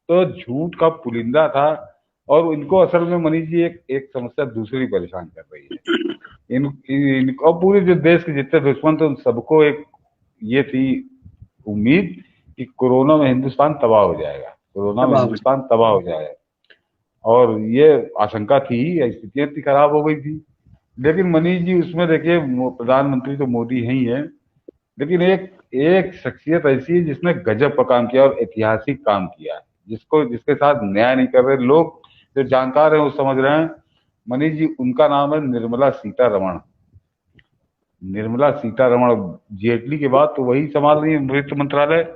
तो झूठ का पुलिंदा था। और इनको असल में मनीष जी एक एक समस्या दूसरी परेशान कर रही है। इनको पूरे जो देश के जितने दुश्मन थे उन सबको एक ये थी उम्मीद कि कोरोना में हिंदुस्तान तबाह हो जाएगा, कोरोना में दबाव है। हिंदुस्तान तबाह हो जाएगा। और ये आशंका थी, स्थितियां इतनी खराब हो गई थी। लेकिन मनीष जी उसमें देखिए प्रधानमंत्री तो मोदी ही है, लेकिन एक एक शख्सियत ऐसी है जिसने गजब का काम किया और ऐतिहासिक काम किया है, जिसको जिसके साथ न्याय नहीं कर रहे लोग, जो जानकार हैं वो समझ रहे हैं। मनीष जी उनका नाम है निर्मला सीतारमण। निर्मला सीतारमण जेटली के बाद तो वही संभाल रही है वित्त मंत्रालय।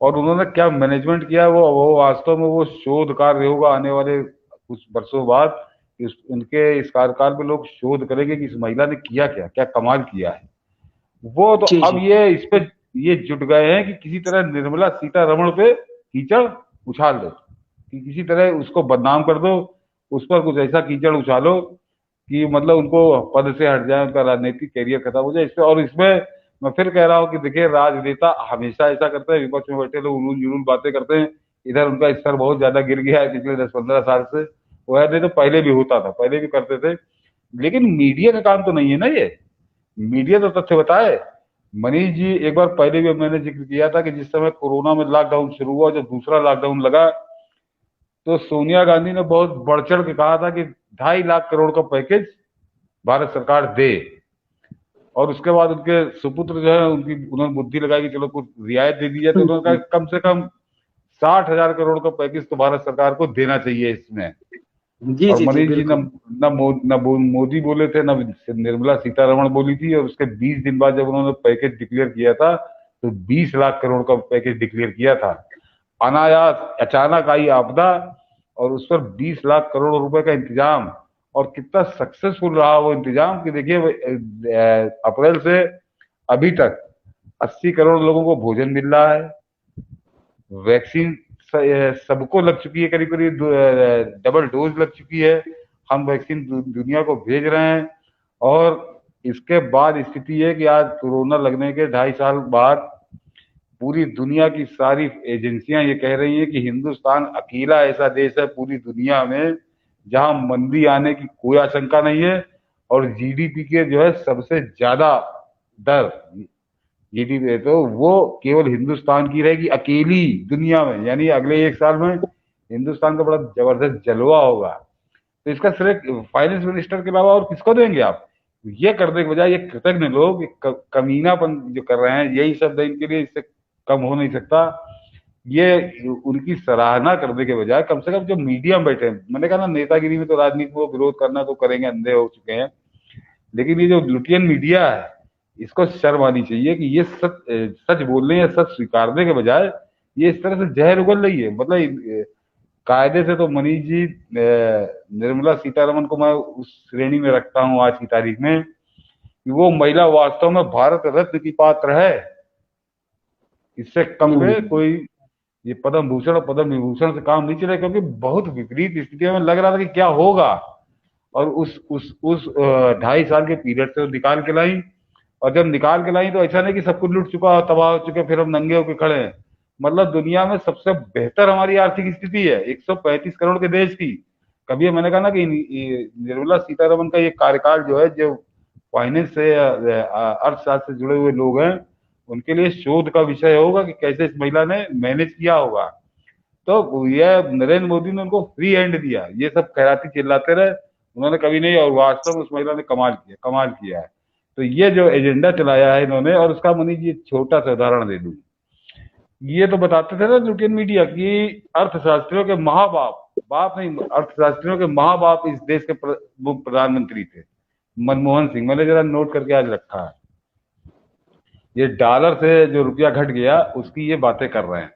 और उन्होंने क्या मैनेजमेंट किया है, वो वास्तव में वो शोध कार्य होगा आने वाले कुछ वर्षों बाद। उनके इस कार्यकाल में लोग शोध करेंगे कि इस महिला ने किया क्या, क्या कमाल किया है। वो तो जी अब जी। ये इस पे ये जुट गए हैं कि किसी तरह निर्मला सीतारमण पे कीचड़ उछाल दो, कि किसी तरह उसको बदनाम कर दो, उस पर कुछ ऐसा कीचड़ उछालो कि मतलब उनको पद से हट जाए, उनका राजनीतिक कैरियर खत्म हो जाए। इसमें और इसमें मैं फिर कह रहा हूँ कि देखिए राजनेता हमेशा ऐसा करते हैं, विपक्ष में बैठे लोग उलूल जुलूल बातें करते हैं। इधर उनका स्तर बहुत ज्यादा गिर गया है पिछले 10-15 साल से। वो है नहीं तो पहले भी होता था, पहले भी करते थे। लेकिन मीडिया का काम तो नहीं है ना ये। मीडिया तो तथ्य बताए। मनीष जी एक बार पहले भी मैंने जिक्र किया था कि जिस समय कोरोना में लॉकडाउन शुरू हुआ, जब दूसरा लॉकडाउन लगा, तो सोनिया गांधी ने बहुत बढ़ चढ़ के कहा था कि 2.5 लाख करोड़ का पैकेज भारत सरकार दे। और उसके बाद उनके सुपुत्र जो है उनकी उन्होंने बुद्धि लगाई कि चलो कुछ रियायत दे दी जाए, तो उन्होंने कहा कम से कम 60,000 करोड़ का पैकेज तो भारत सरकार को देना चाहिए इसमें। जी और जी जी मनीष जी बिल्कुल। न मोदी बोले थे, न निर्मला सीतारमण बोली थी। और उसके 20 दिन बाद जब उन्होंने पैकेज डिक्लेयर किया था, तो 20 लाख करोड़ का पैकेज डिक्लेयर किया था। अनायास अचानक आई आपदा, और उस पर 20 लाख करोड़ रुपए का इंतजाम। और कितना सक्सेसफुल रहा वो इंतजाम कि देखिए अप्रैल से अभी तक 80 करोड़ लोगों को भोजन मिल रहा है। वैक्सीन सबको लग चुकी है, करीब करीब डबल डोज लग चुकी है। हम वैक्सीन दुनिया को भेज रहे हैं। और इसके बाद स्थिति है कि आज कोरोना लगने के 2.5 साल बाद पूरी दुनिया की सारी एजेंसियां ये कह रही हैं कि हिंदुस्तान अकेला ऐसा देश है पूरी दुनिया में जहां मंदी आने की कोई आशंका नहीं है। और जीडीपी के जो है सबसे ज्यादा दर, जीडीपी है तो वो केवल हिंदुस्तान की रहेगी अकेली दुनिया में। यानी अगले 1 साल में हिंदुस्तान का बड़ा जबरदस्त जलवा होगा। तो इसका सिर्फ फाइनेंस मिनिस्टर के अलावा और किसको देंगे आप। ये करने के बजाय ये कृतज्ञ लोग कमीनापन जो कर रहे हैं, यही शब्द है इनके लिए, इससे कम हो नहीं सकता। ये उनकी सराहना करने के बजाय कम से कम जो मीडिया में बैठे हैं, मैंने कहा ना नेतागिरी में तो राजनीति में वो विरोध करना तो करेंगे, अंधे हो चुके हैं। लेकिन ये जो लुटियन मीडिया है, इसको शर्म आनी चाहिए कि ये सच बोलने या सच स्वीकारने के बजाय ये इस तरह से जहर उगल रही है। मतलब कायदे से तो मनीष जी निर्मला सीतारमन को मैं उस श्रेणी में रखता हूँ आज की तारीख में कि वो महिला वास्तव में भारत रत्न की पात्र है। इससे कम पे हम्म। कोई ये पद्म भूषण और पद्म विभूषण से काम नहीं चले, क्योंकि बहुत विपरीत स्थितियों में लग रहा था कि क्या होगा। और उस 2.5 साल के पीरियड से वो निकाल के लाई। और जब निकाल के लाई तो ऐसा नहीं कि सब कुछ लूट चुका तबाह हो चुके फिर हम नंगे होकर खड़े हैं। मतलब दुनिया में सबसे बेहतर हमारी आर्थिक स्थिति है 135 करोड़ के देश की। कभी मैंने कहा ना कि निर्मला सीतारमन का ये कार्यकाल जो है, जो फाइनेंस से अर्थशास्त्र से जुड़े हुए लोग हैं उनके लिए शोध का विषय होगा कि कैसे इस महिला ने मैनेज किया होगा। तो ये नरेंद्र मोदी ने उनको फ्री हैंड दिया, ये सब खैराती चिल्लाते रहे, उन्होंने कभी नहीं। और वास्तव में उस महिला ने कमाल किया है। तो ये जो एजेंडा चलाया है इन्होंने, और उसका मनीष जी छोटा सा उदाहरण दे दूं। ये तो बताते थे ना लुटियन मीडिया की अर्थशास्त्रियों के महाबाप, बाप नहीं, अर्थशास्त्रियों के महाबाप इस देश के वो प्रधानमंत्री थे, मनमोहन सिंह। मैंने जरा नोट करके आज रखा है। ये डॉलर से जो रुपया घट गया उसकी ये बातें कर रहे हैं।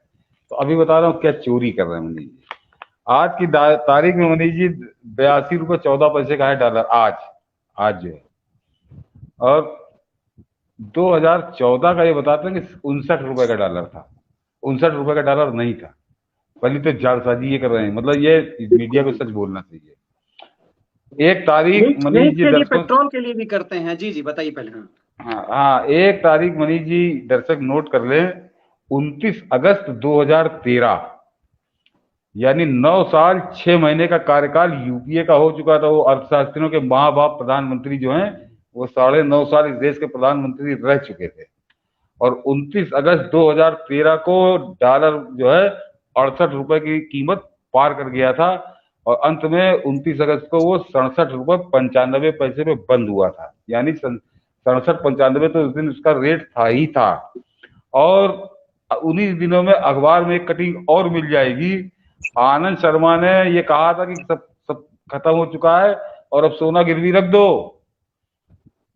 तो अभी बता रहा हूँ क्या चोरी कर रहे हैं मनीष जी। आज की तारीख में मनीष जी 82 रुपये 14 पैसे का है डॉलर आज। आज जो है, और 2014 का ये बताते हैं कि 59 रुपए का डॉलर था। 59 रुपए का डॉलर नहीं था। पहले तो जालसाजी ये कर रहे हैं, मतलब ये मीडिया को सच बोलना चाहिए। एक तारीख देश मनीष देश जी के लिए, दर्शकों, पेट्रोल के लिए भी करते हैं। जी जी बताइए पहले। हाँ। हाँ हाँ, एक तारीख मनीष जी दर्शक नोट कर लें, 29 अगस्त 2013। यानी 9 साल 6 महीने का कार्यकाल यूपीए का हो चुका था। वो अर्थशास्त्रियों के माँ बाप प्रधानमंत्री जो हैं, वो 9.5 साल इस देश के प्रधानमंत्री रह चुके थे। और 29 अगस्त 2013 को डॉलर जो है 68 रुपए की कीमत पार कर गया था। और अंत में 29 अगस्त को वो 67 रुपए 95 पैसे पे बंद हुआ था। यानी 67 95 तो उस दिन उसका रेट था ही था। और उन्हीं दिनों में अखबार में एक कटिंग और मिल जाएगी। आनंद शर्मा ने ये कहा था कि सब सब खत्म हो चुका है और अब सोना गिरवी रख दो।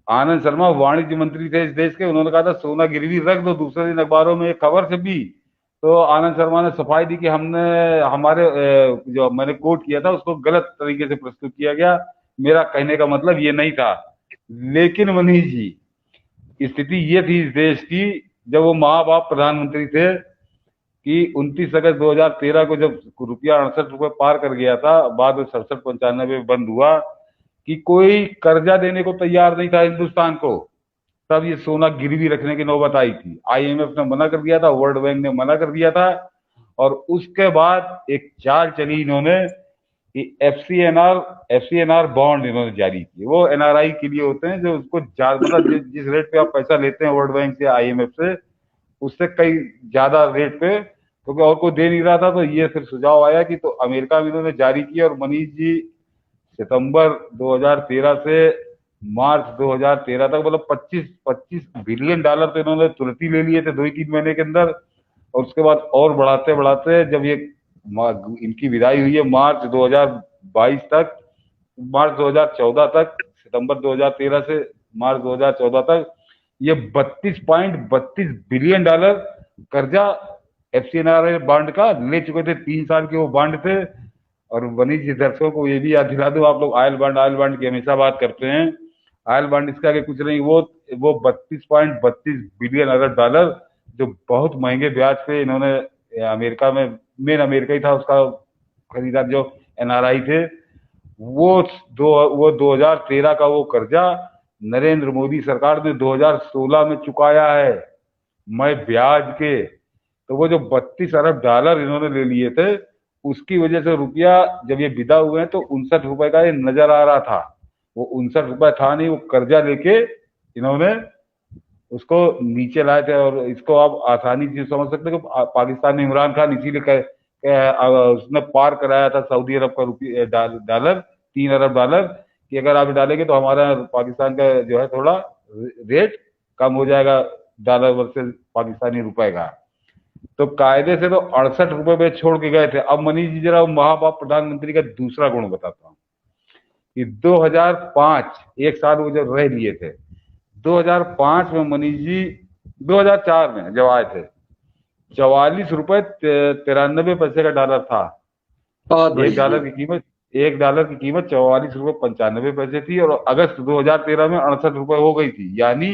आनंद शर्मा वाणिज्य मंत्री थे इस देश के, उन्होंने कहा था सोना गिरवी रख दो। दूसरे दिन अखबारों में एक खबर छपी, तो आनंद शर्मा ने सफाई दी कि हमने हमारे जो मैंने कोट किया था उसको गलत तरीके से प्रस्तुत किया गया, मेरा कहने का मतलब ये नहीं था। लेकिन मनीष जी, स्थिति ये थी इस देश की, जब वो माँ बाप प्रधानमंत्री थे, कि 29 अगस्त 2013 को जब रुपया 68 रुपए पार कर गया था, बाद में 67 95 बंद हुआ, कि कोई कर्जा देने को तैयार नहीं था हिंदुस्तान को। तब ये सोना गिरवी रखने की नौबत आई थी। आईएमएफ ने मना कर दिया था, वर्ल्ड बैंक ने मना कर दिया था। और उसके बाद एक चाल चली इन्होंने कि एफसीएनआर बॉन्ड इन्होंने जारी किए। वो एनआरआई के लिए होते हैं, जो उसको मतलब जिस रेट पे आप पैसा लेते हैं वर्ल्ड बैंक से, आईएमएफ से, उससे कई ज्यादा रेट पे, क्योंकि और कोई दे नहीं रहा था। तो ये फिर सुझाव आया कि तो अमेरिका में इन्होंने जारी किया। और मनीष जी, सितंबर 2013 से मार्च 2013 तक, मतलब 25 बिलियन डॉलर तो इन्होंने तुरंत ही ले लिए थे 2 ही 3 महीने के अंदर। और उसके बाद और बढ़ाते बढ़ाते जब ये इनकी विदाई हुई है मार्च 2022 तक, मार्च 2014 तक, सितंबर 2013 से मार्च 2014 तक, ये 32.32 बिलियन डॉलर कर्जा एफसीएनआर बॉन्ड का ले चुके थे। 3 साल के वो बॉन्ड थे। और वनी जी, दर्शकों को ये भी याद दिला दूं, आप लोग आयल बॉन्ड की हमेशा बात करते हैं। आयल बॉन्ड इसका आगे कुछ नहीं, वो 32.32 बिलियन अरब डॉलर, जो बहुत महंगे ब्याज पे इन्होंने अमेरिका में, मेन अमेरिका ही था उसका खरीदार, जो एनआरआई थे, वो 2013 का वो कर्जा नरेंद्र मोदी सरकार ने 2016 में चुकाया है, मैं ब्याज के। तो वो जो 32 अरब डॉलर इन्होंने ले लिए थे, उसकी वजह से रुपया, जब ये विदा हुए हैं तो 59 रुपए का ये नजर आ रहा था। वो 59 रुपए था नहीं, वो कर्जा लेके इन्होंने उसको नीचे लाए थे। और इसको आप आसानी से समझ सकते हैं कि पाकिस्तान में इमरान खान इसीलिए उसने पार कराया था सऊदी अरब का रुपये डॉलर, 3 अरब डॉलर, कि अगर आप डालेंगे तो हमारा पाकिस्तान का जो है थोड़ा रेट कम हो जाएगा डॉलर वर्सेस पाकिस्तानी रुपए का। तो कायदे से तो 68 रुपए पे छोड़ के गए थे। अब मनीष जी, जरा महाबाप प्रधानमंत्री का दूसरा गुण बताता हूँ कि 2005, एक साल वो जब रह लिए थे, 2005 में मनीष जी, 2004 में जब आए थे, 44 रुपए 93 पैसे का डॉलर था। बहुत एक बढ़िया जी। डॉलर की कीमत 44 रुपए 95 पैसे थी। और अगस्त 2013 में 68 रुपए हो गई थी। यानी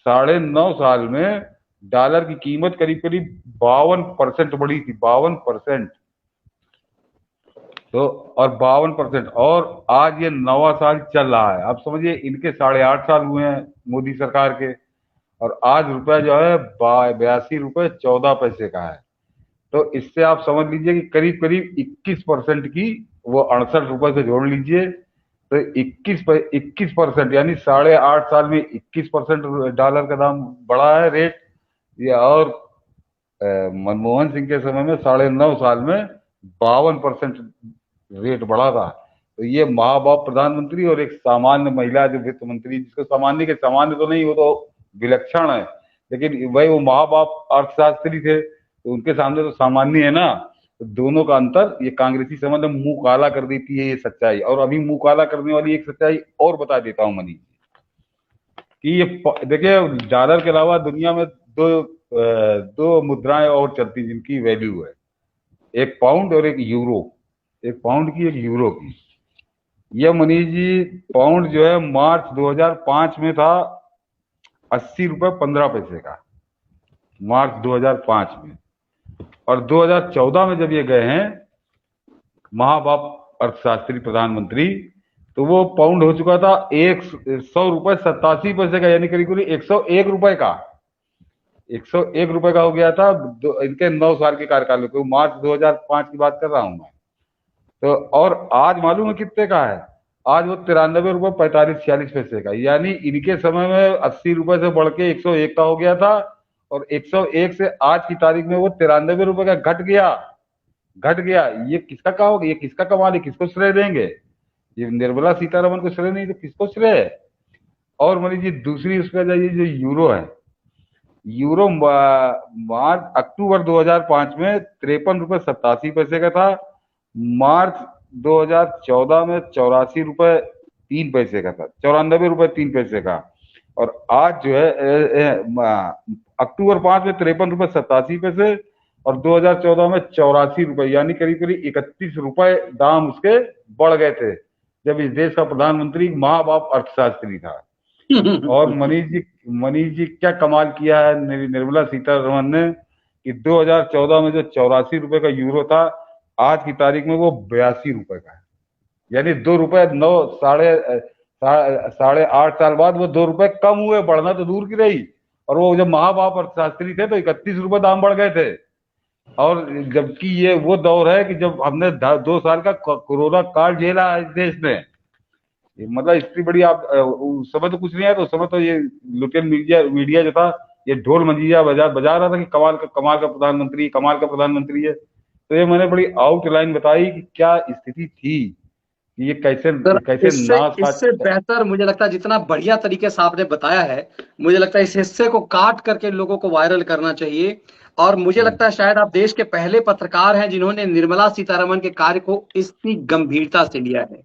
9.5 साल में डॉलर की कीमत करीब करीब 52% बढ़ी थी, 52%। तो और 52%, और आज ये 9वां साल चल रहा है। आप समझिए, इनके 8.5 साल हुए हैं मोदी सरकार के, और आज रुपया जो है 82 रुपए 14 पैसे का है। तो इससे आप समझ लीजिए कि करीब करीब 21% की, वो 68 रुपए से जोड़ लीजिए, तो 21% यानी 8.5 साल में 21% डॉलर का दाम बढ़ा है, रेट। ये और मनमोहन सिंह के समय में 9.5 साल में 52% रेट बढ़ा था। तो ये माँ बाप प्रधानमंत्री और एक सामान्य महिला जो वित्त मंत्री, जिसको सामान्य के सामान्य तो नहीं, वो तो विलक्षण है, लेकिन वही वो माँ बाप अर्थशास्त्री थे, तो उनके सामने तो सामान्य है ना। तो दोनों का अंतर, ये कांग्रेसी समझ में मुंह काला कर देती है ये सच्चाई। और अभी मुंह काला करने वाली एक सच्चाई और बता देता हूँ मनीष, कि ये देखिए, डॉलर के अलावा दुनिया में दो मुद्राएं और चलती जिनकी वैल्यू है, एक पाउंड और एक यूरो। एक पाउंड की, एक यूरो की। यह मनीष जी, पाउंड जो है मार्च 2005 में था 80 रुपए 15 पैसे का, मार्च 2005 में। और 2014 में जब ये गए हैं महाबाप अर्थशास्त्री प्रधानमंत्री, तो वो पाउंड हो चुका था 100 रुपए 87 पैसे का, यानी करीब करीब 101 रुपए का। 101 रुपए का हो गया था इनके 9 साल के कार्यकाल में, मार्च 2005 की बात कर रहा हूं मैं। तो और आज मालूम है कितने का है? आज वो 93 रुपए 45 46 पैसे का, यानी इनके समय में 80 रुपए से बढ़ के 101 का हो गया था, और 101 से आज की तारीख में वो 93 रुपए का घट गया। घट गया, ये किसका काम होगा? ये किसका कमाल है? किसको श्रेय देंगे? ये निर्मला सीतारमन को श्रेय नहीं तो किसको श्रेय है? और मनीष जी दूसरी उसका जाइए, जो यूरो है, यूरो मार्च अक्टूबर 2005 में 53 रुपए 87 पैसे का था। मार्च 2014 में 84 रुपए 3 पैसे का था, 94 रुपए 3 पैसे का। और आज जो है अक्टूबर 5 में 53 रुपए 87 पैसे, और 2014 में 84 रुपए, यानी करीब करीब 31 रुपए दाम उसके बढ़ गए थे, जब इस देश का प्रधानमंत्री माँ बाप अर्थशास्त्री था। और मनीष जी क्या कमाल किया है निर्मला सीतारमन ने, कि 2014 में जो 84 रुपए का यूरो था, आज की तारीख में वो 82 रुपए का है। यानी 2 रुपए नौ साढ़े 8 साल बाद वो 2 रुपए कम हुए, बढ़ना तो दूर की रही। और वो जब महाबाप अर्थशास्त्री थे तो 31 रुपए दाम बढ़ गए थे। और जबकि ये वो दौर है कि जब हमने 2 साल का कोरोना काल झेला इस देश ने। मतलब इतनी बड़ी आप उस समय तो कुछ नहीं है, तो उस समय तो ये लोकल मीडिया जो था, ये ढोल मंजीरा बजा रहा था कि कमाल का प्रधानमंत्री, कमाल का प्रधानमंत्री है। तो ये मैंने बड़ी आउटलाइन बताई कि क्या स्थिति थी, कि ये कैसे सर कैसे इससे ना इससे बेहतर मुझे लगता है, जितना बढ़िया तरीके से आपने बताया है, मुझे लगता है इस हिस्से को काट करके लोगों को वायरल करना चाहिए। और मुझे लगता है शायद आप देश के पहले पत्रकार हैं जिन्होंने निर्मला सीतारमन के कार्य को इतनी गंभीरता से लिया है।